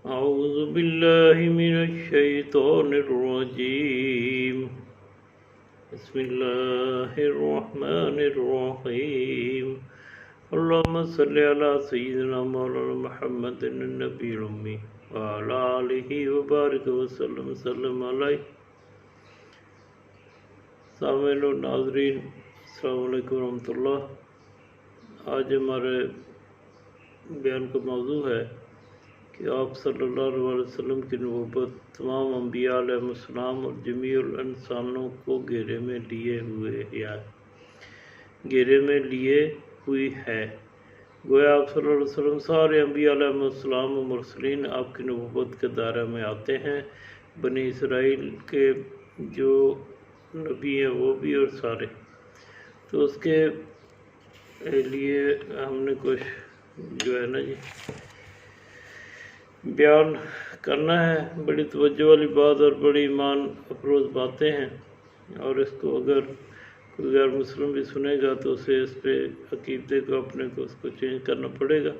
أعوذ بالله من الشيطان الرجيم بسم الله الرحمن الرحيم اللهم صل على سيدنا مولانا محمد النبي الأمي وعلى آله وبارك وسلم عليه. سامعین و ناظرین، السلام علیکم ورحمۃ اللہ. آج ہمارے بیان کا موضوع ہے کہ آپ صلی اللہ علیہ وسلم کی نبوت تمام انبیاء علیہ السلام اور جمیع الانسانوں کو گھیرے میں لیے ہوئی ہے. گویا آپ صلی اللہ علیہ وسلم سارے انبیاء علیہ السلام و مرسلین آپ کی نبوت کے دائرے میں آتے ہیں. بنی اسرائیل کے جو نبی ہیں وہ بھی اور سارے. تو اس کے لیے ہم نے کچھ جو ہے نا بیان کرنا ہے. بڑی توجہ والی بات اور بڑی ایمان افروز باتیں ہیں، اور اس کو اگر کوئی غیر مسلم بھی سنے گا تو اسے اس پہ عقیدے کو اپنے کو اس کو چینج کرنا پڑے گا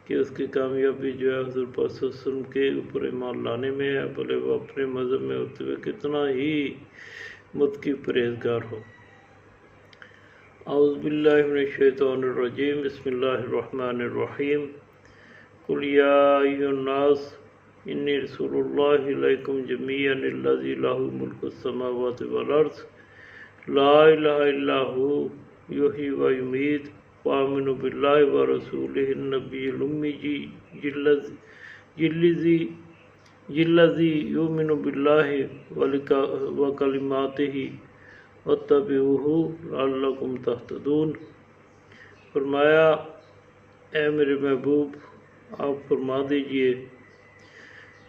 کہ اس کی کامیابی جو ہے حضور پاک صلی اللہ علیہ وسلم کے اوپر ایمان لانے میں ہے، بھلے وہ اپنے مذہب میں ہوتے ہوئے کتنا ہی متقی پرہیزگار ہو. اعوذ باللہ من الشیطان الرجیم بسم اللہ الرحمن الرحیم. قل یا ایھا الناس انی رسول اللہ الیکم جمیعا الذی لہ ملک السماوات والارض لا الہ الا هو یحیی و یمیت وآمنوا باللہ ورسولہ النبی الامی الذی یؤمن باللہ وکلماتہ واتبعوہ لعلکم تہتدون. فرمایا، اے میرے محبوب، آپ فرما دیجئے،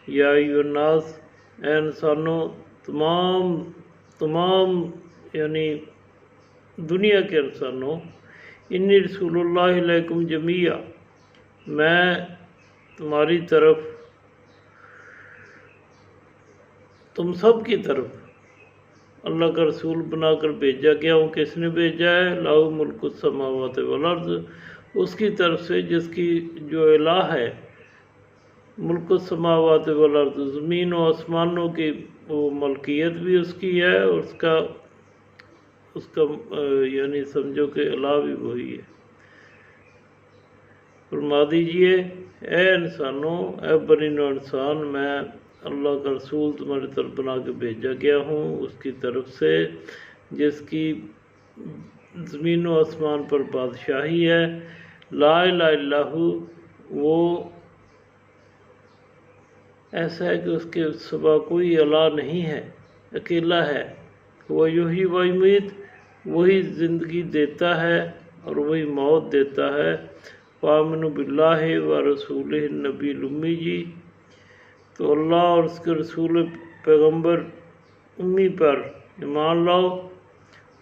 یا ایھا الناس، اے انسانوں، تمام یعنی دنیا کے انسانوں، انی رسول اللہ علیکم جمیعا، میں تمہاری طرف، تم سب کی طرف اللہ کا رسول بنا کر بھیجا گیا ہوں. کس نے بھیجا ہے؟ لہ ملک السماوات والارض، اس کی طرف سے جس کی جو الہ ہے. ملک السماوات والارض، زمین و آسمانوں کی وہ ملکیت بھی اس کی ہے، اور اس کا یعنی سمجھو کہ الہ بھی وہی ہے. فرما دیجئے، اے انسانوں، اے بنی نوع انسان، میں اللہ کا رسول تمہاری طرف بنا کے بھیجا گیا ہوں اس کی طرف سے جس کی زمین و آسمان پر بادشاہی ہے. لا الہ الا ہو، وہ ایسا ہے کہ اس کے سوا کوئی الہ نہیں ہے، اکیلا ہے. وہ یحیی و یمیت، وہی زندگی دیتا ہے اور وہی موت دیتا ہے. وآمنوا باللہ ورسولہ النبی الامی، تو اللہ اور اس کے رسول پیغمبر امی پر ایمان لاؤ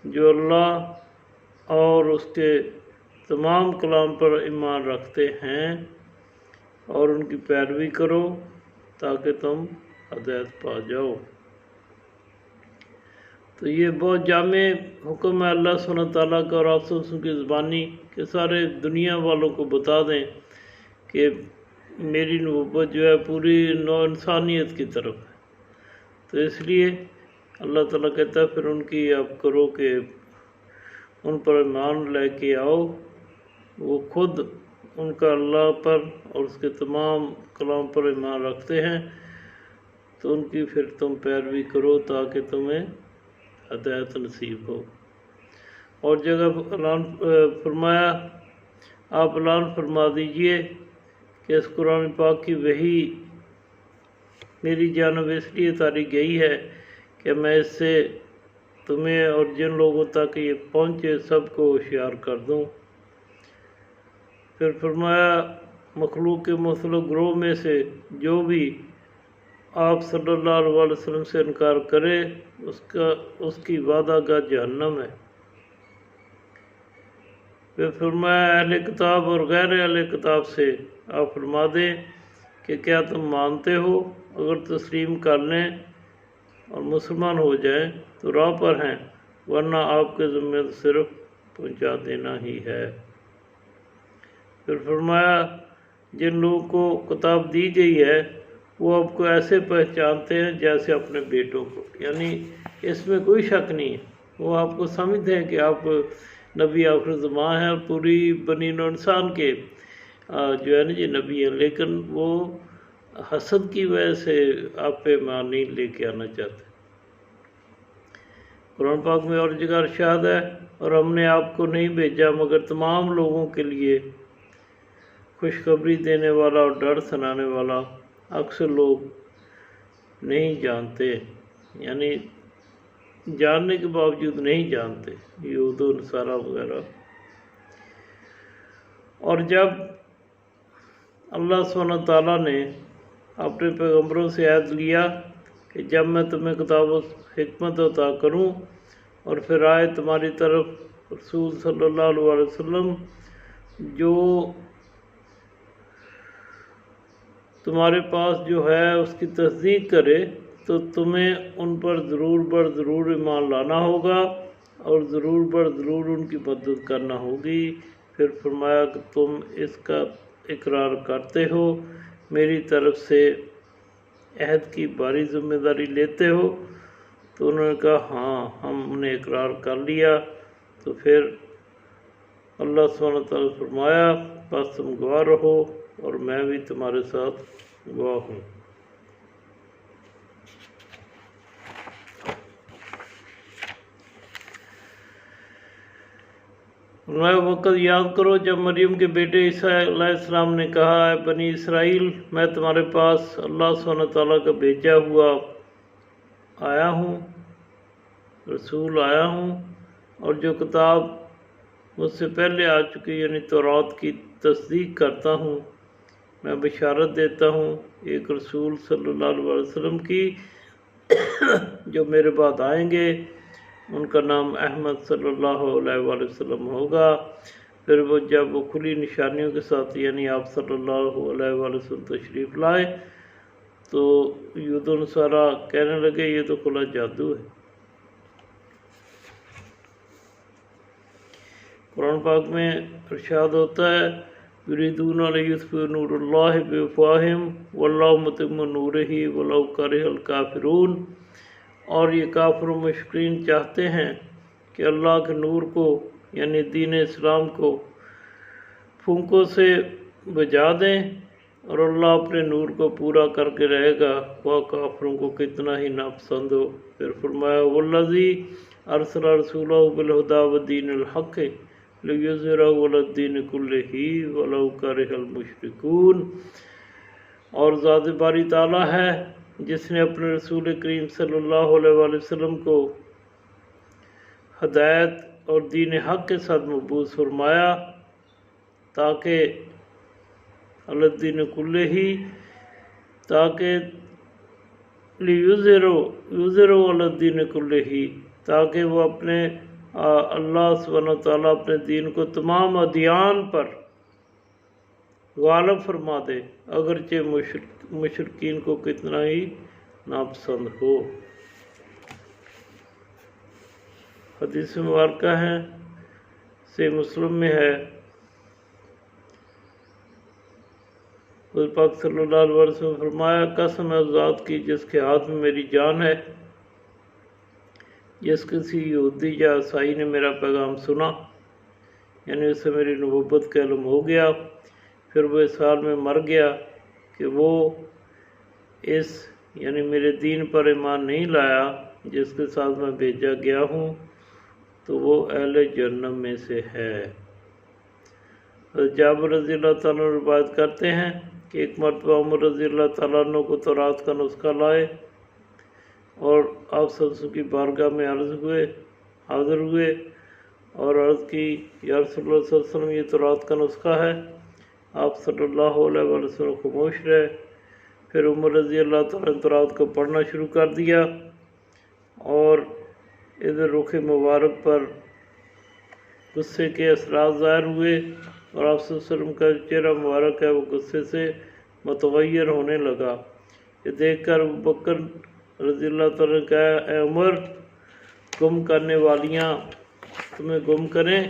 جو اللہ اور اس کے تمام کلام پر ایمان رکھتے ہیں، اور ان کی پیروی کرو تاکہ تم ہدایت پا جاؤ. تو یہ بہت جامع حکم ہے اللہ سبحانہ تعالیٰ کا اور آپ سب کی زبانی، کہ سارے دنیا والوں کو بتا دیں کہ میری نبوت جو ہے پوری نوع انسانیت کی طرف ہے. تو اس لیے اللہ تعالیٰ کہتا ہے پھر ان کی آپ کرو کہ ان پر ایمان لے کے آؤ. وہ خود ان کا اللہ پر اور اس کے تمام کلام پر ایمان رکھتے ہیں، تو ان کی پھر تم پیروی کرو تاکہ تمہیں ہدایت نصیب ہو. اور جگہ اعلان فرمایا، آپ اعلان فرما دیجئے کہ اس قرآن پاک کی وحی میری جانب اس لیے اتاری گئی ہے کہ میں اس سے تمہیں اور جن لوگوں تک یہ پہنچے سب کو ہوشیار کر دوں. پھر فرمایا، مخلوق کے مختلف گروہ میں سے جو بھی آپ صلی اللہ علیہ وسلم سے انکار کرے اس کی وعدہ گاہ جہنم ہے. پھر فرمایا، اہل کتاب اور غیر اہل کتاب سے آپ فرما دیں کہ کیا تم مانتے ہو؟ اگر تسلیم کر لیں اور مسلمان ہو جائیں تو راہ پر ہیں، ورنہ آپ کے ذمہ صرف پہنچا دینا ہی ہے. پھر فرمایا، جن لوگوں کو کتاب دی گئی ہے وہ آپ کو ایسے پہچانتے ہیں جیسے اپنے بیٹوں کو، یعنی اس میں کوئی شک نہیں ہے، وہ آپ کو سمجھتے ہیں کہ آپ نبی آخر زمان ہیں اور پوری بنی نوع انسان کے جو ہے نا جی نبی ہیں، لیکن وہ حسد کی وجہ سے آپ پہ ایمان نہیں لے کے آنا چاہتے۔ قرآن پاک میں اور جگہ ارشاد ہے، اور ہم نے آپ کو نہیں بھیجا مگر تمام لوگوں کے لیے خوشخبری دینے والا اور ڈر سنانے والا، اکثر لوگ نہیں جانتے، یعنی جاننے کے باوجود نہیں جانتے، یہود و نصارہ وغیرہ۔ اور جب اللہ سبحانہ تعالیٰ نے اپنے پیغمبروں سے عہد لیا کہ جب میں تمہیں کتاب و حکمت عطا کروں اور پھر آئے تمہاری طرف رسول صلی اللہ علیہ وسلم جو تمہارے پاس جو ہے اس کی تصدیق کرے، تو تمہیں ان پر ضرور بر ضرور ایمان لانا ہوگا اور ضرور بر ضرور ان کی مدد کرنا ہوگی۔ پھر فرمایا کہ تم اس کا اقرار کرتے ہو، میری طرف سے عہد کی بھاری ذمہ داری لیتے ہو؟ تو انہوں نے کہا ہاں ہم نے اقرار کر لیا۔ تو پھر اللہ سبحانہ وتعالیٰ نے فرمایا بس تم گواہ رہو اور میں بھی تمہارے ساتھ گواہ ہوں۔ میں وقت یاد کرو جب مریم کے بیٹے عیسیٰ علیہ السلام نے کہا اے بنی اسرائیل، میں تمہارے پاس اللہ سبحانہ تعالیٰ کا بھیجا ہوا آیا ہوں، رسول آیا ہوں، اور جو کتاب مجھ سے پہلے آ چکی یعنی تورات کی تصدیق کرتا ہوں۔ میں بشارت دیتا ہوں ایک رسول صلی اللہ علیہ وسلم کی جو میرے بعد آئیں گے، ان کا نام احمد صلی اللہ علیہ وسلم ہوگا۔ پھر وہ جب وہ کھلی نشانیوں کے ساتھ یعنی آپ صلی اللہ علیہ وسلم تشریف لائے تو یہود و نصارہ کہنے لگے یہ تو کھلا جادو ہے۔ قرآن پاک میں ارشاد ہوتا ہے یریدون لیطفئوا نور اللہ بافواہہم واللہ متم نورہ ولو کرہ الکافرون، اور یہ کافر و مشرکین چاہتے ہیں کہ اللہ کے نور کو یعنی دین اسلام کو پھونکوں سے بجھا دیں، اور اللہ اپنے نور کو پورا کر کے رہے گا وہ کافروں کو کتنا ہی ناپسند ہو۔ پھر فرمایا والذی ارسل رسولہ بالہدی ودین الحق لیظہرہ علی الدین کلہ ولو کرہ المشرکون، اور ذات باری تعالیٰ ہے جس نے اپنے رسول کریم صلی اللہ علیہ وسلم کو ہدایت اور دین حق کے ساتھ مبعوث فرمایا تاکہ علی الدین کلہ تاکہ یظہرہ علی الدین کلہ تاکہ وہ اپنے اللہ سبحانہ تعالیٰ اپنے دین کو تمام ادیان پر غالب فرما دے اگرچہ مشرکین کو کتنا ہی ناپسند ہو۔ حدیث مبارکہ ہے سے مسلم میں ہے حضور پاک صلی اللہ علیہ وسلم فرمایا قسم ہے اس ذات کی جس کے ہاتھ میں میری جان ہے، جس کسی یہودی یا عیسائی نے میرا پیغام سنا یعنی اسے میری نبوت کا علم ہو گیا، پھر وہ اس حال میں مر گیا کہ وہ اس یعنی میرے دین پر ایمان نہیں لایا جس کے ساتھ میں بھیجا گیا ہوں، تو وہ اہل جہنم میں سے ہے۔ حضرت جابر رضی اللہ تعالیٰ عنہ روایت کرتے ہیں کہ ایک مرتبہ عمر رضی اللہ تعالیٰ عنہ کو تورات کا نسخہ لائے اور آپ صلی اللہ علیہ وسلم کی بارگاہ میں حاضر ہوئے اور عرض کی یا رسول اللہ صلی اللہ علیہ وسلم یہ تورات کا نسخہ ہے۔ آپ صلی اللہ علیہ وسلم خاموش رہے۔ پھر عمر رضی اللہ تعالیٰ نے تورات کو پڑھنا شروع کر دیا اور ادھر رخ مبارک پر غصے کے اثرات ظاہر ہوئے اور آپ صلی اللہ علیہ وسلم کا چہرہ مبارک ہے وہ غصے سے متغیر ہونے لگا۔ یہ دیکھ کر ابو بکر رضی اللہ تعالیٰ نے کہا اے عمر، گم کرنے والیاں تمہیں گم کریں،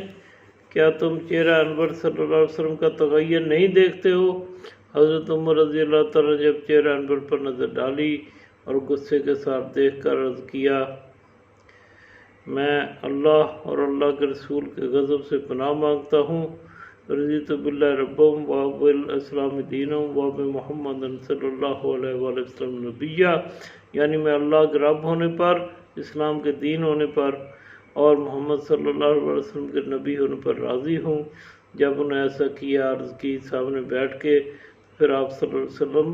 کیا تم چہرہ انور صلی اللہ علیہ وسلم کا تغیر نہیں دیکھتے ہو؟ حضرت عمر رضی اللہ تعالیٰ نے جب چہرہ انور پر نظر ڈالی اور غصے کے ساتھ دیکھ کر عرض کیا، میں اللہ اور اللہ کے رسول کے غضب سے پناہ مانگتا ہوں۔ رضیت باللہ ربم و بالاسلام دینم و بمحمد صلی اللہ علیہ وآلہ وسلم نبیہ، یعنی میں اللہ کے رب ہونے پر، اسلام کے دین ہونے پر اور محمد صلی اللہ علیہ وسلم کے نبی ہونے پر راضی ہوں۔ جب انہوں نے ایسا کیا، عرض کی سامنے بیٹھ کے، پھر آپ صلی اللہ علیہ وسلم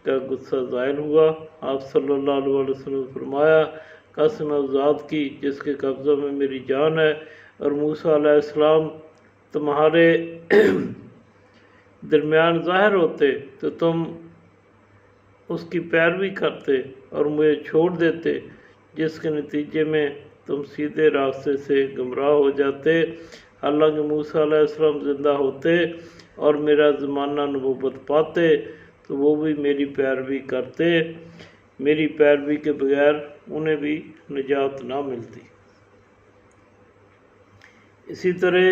کا غصہ زائل ہوا۔ آپ صلی اللہ علیہ وسلم نے فرمایا، قسم ہے اس ذات کی جس کے قبضہ میں میری جان ہے، اور موسیٰ علیہ السلام تمہارے درمیان ظاہر ہوتے تو تم اس کی پیروی کرتے اور مجھے چھوڑ دیتے، جس کے نتیجے میں تم سیدھے راستے سے گمراہ ہو جاتے۔ حالانکہ موسیٰ علیہ السلام زندہ ہوتے اور میرا زمانہ نبوت پاتے تو وہ بھی میری پیروی کرتے، میری پیروی کے بغیر انہیں بھی نجات نہ ملتی۔ اسی طرح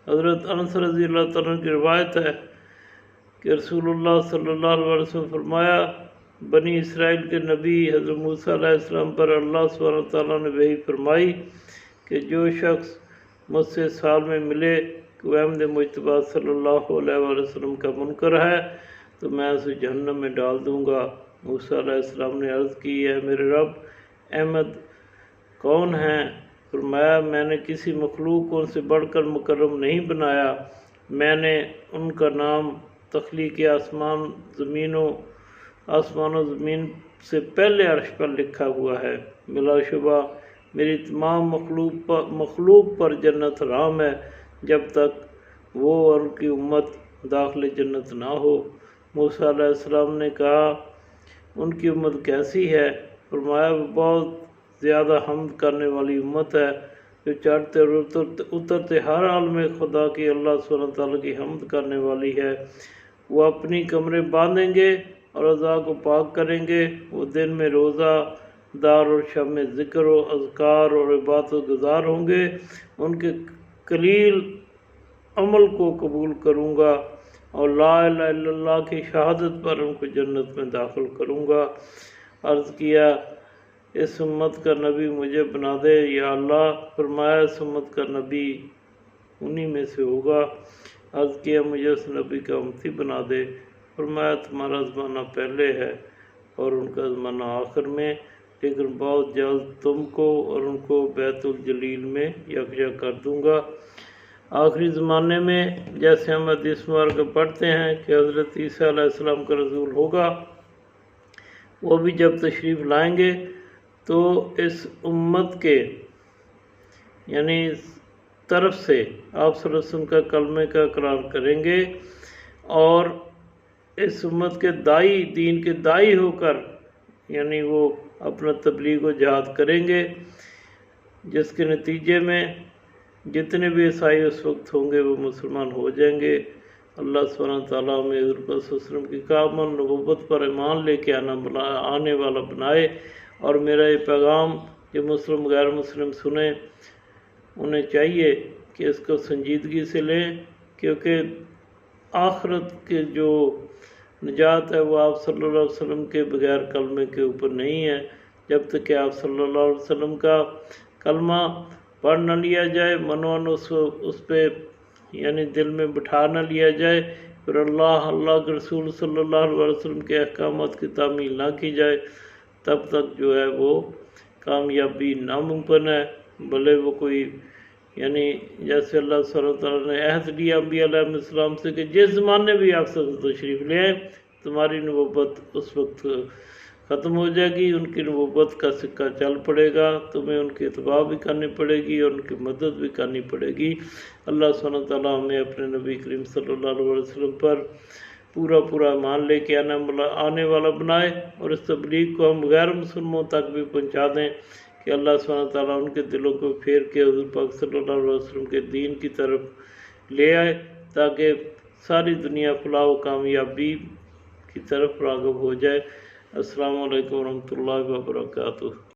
حضرت انس رضی اللہ تعالیٰ کی روایت ہے کہ رسول اللہ صلی اللہ علیہ وسلم فرمایا، بنی اسرائیل کے نبی حضرت موسیٰ علیہ السلام پر اللہ سبحانہ وتعالیٰ نے وحی فرمائی کہ جو شخص مجھ سے سال میں ملے کہ وہ احمد مجتبیٰ صلی اللہ علیہ وآلہ وسلم کا منکر ہے تو میں اسے جہنم میں ڈال دوں گا۔ موسیٰ علیہ السلام نے عرض کی، اے میرے رب، احمد کون ہیں؟ فرمایا، میں نے کسی مخلوق کو ان سے بڑھ کر مکرم نہیں بنایا، میں نے ان کا نام تخلیق آسمان و زمین سے پہلے عرش پر لکھا ہوا ہے۔ بلا شبہ میری تمام مخلوق پر جنت حرام ہے جب تک وہ اور ان کی امت داخل جنت نہ ہو۔ موسیٰ علیہ السلام نے کہا، ان کی امت کیسی ہے؟ فرمایا، وہ بہت زیادہ حمد کرنے والی امت ہے، جو چڑھتے اور اترتے ہر حال میں خدا کی، اللہ سبحانہ وتعالیٰ کی حمد کرنے والی ہے۔ وہ اپنی کمریں باندھیں گے اور اعضاء کو پاک کریں گے، وہ دن میں روزہ دار اور شب میں ذکر و اذکار اور عبادت گزار ہوں گے، ان کے قلیل عمل کو قبول کروں گا اور لا الہ الا اللہ کی شہادت پر ان کو جنت میں داخل کروں گا۔ عرض کیا، اس امت کا نبی مجھے بنا دے یا اللہ۔ فرمایا، اس امت کا نبی انہی میں سے ہوگا۔ عرض کیا، مجھے اس نبی کا امتی بنا دے۔ فرمایا، تمہارا زمانہ پہلے ہے اور ان کا زمانہ آخر میں، لیکن بہت جلد تم کو اور ان کو بیت الجلیل میں یکجا کر دوں گا۔ آخری زمانے میں جیسے ہم حدیث مبارکہ پڑھتے ہیں کہ حضرت عیسیٰ علیہ السلام کا رسول ہوگا، وہ بھی جب تشریف لائیں گے تو اس امت کے یعنی طرف سے آپ صلی اللہ علیہ وسلم کا کلمے کا اقرار کریں گے اور اس امت کے دائی، دین کے دائی ہو کر یعنی وہ اپنا تبلیغ و جہاد کریں گے، جس کے نتیجے میں جتنے بھی عیسائی اس وقت ہوں گے وہ مسلمان ہو جائیں گے۔ اللہ سبحانہ تعالیٰ ہمیں حضور صلی اللہ علیہ وسلم کی کامل نبوت پر ایمان لے کے آنے والا بنائے، اور میرا یہ پیغام جو مسلم غیر مسلم سنیں، انہیں چاہیے کہ اس کو سنجیدگی سے لیں، کیونکہ آخرت کے جو نجات ہے وہ آپ صلی اللہ علیہ وسلم کے بغیر کلمے کے اوپر نہیں ہے۔ جب تک کہ آپ صلی اللہ علیہ وسلم کا کلمہ پڑھ نہ لیا جائے، منون اس پہ یعنی دل میں بٹھا نہ لیا جائے، پھر اللہ کے رسول صلی اللہ علیہ وسلم کے احکامات کی تعمیل نہ کی جائے، تب تک جو ہے وہ کامیابی ناممکن ہے۔ بھلے وہ کوئی یعنی جیسے اللہ صلی اللہ تعالیٰ نے عہد لیا انبیاء علیہ السلام سے کہ جس زمانے بھی آپ سے تشریف لے آئیں تمہاری نبوت اس وقت ختم ہو جائے گی، ان کی نبوت کا سکہ چل پڑے گا، تمہیں ان کی اتباع بھی کرنی پڑے گی اور ان کی مدد بھی کرنی پڑے گی۔ اللہ سبحانہ تعالیٰ ہمیں اپنے نبی کریم صلی اللہ علیہ وسلم پر پورا ایمان لے کے آنے والا بنائے، اور اس تبلیغ کو ہم غیر مسلموں تک بھی پہنچا دیں کہ اللہ سبحانہ تعالیٰ ان کے دلوں کو پھیر کے حضور پاک صلی اللہ علیہ وسلم کے دین کی طرف لے آئے، تاکہ ساری دنیا فلاح و کامیابی کی طرف راغب ہو جائے۔ السلام علیکم ورحمۃ اللہ وبرکاتہ۔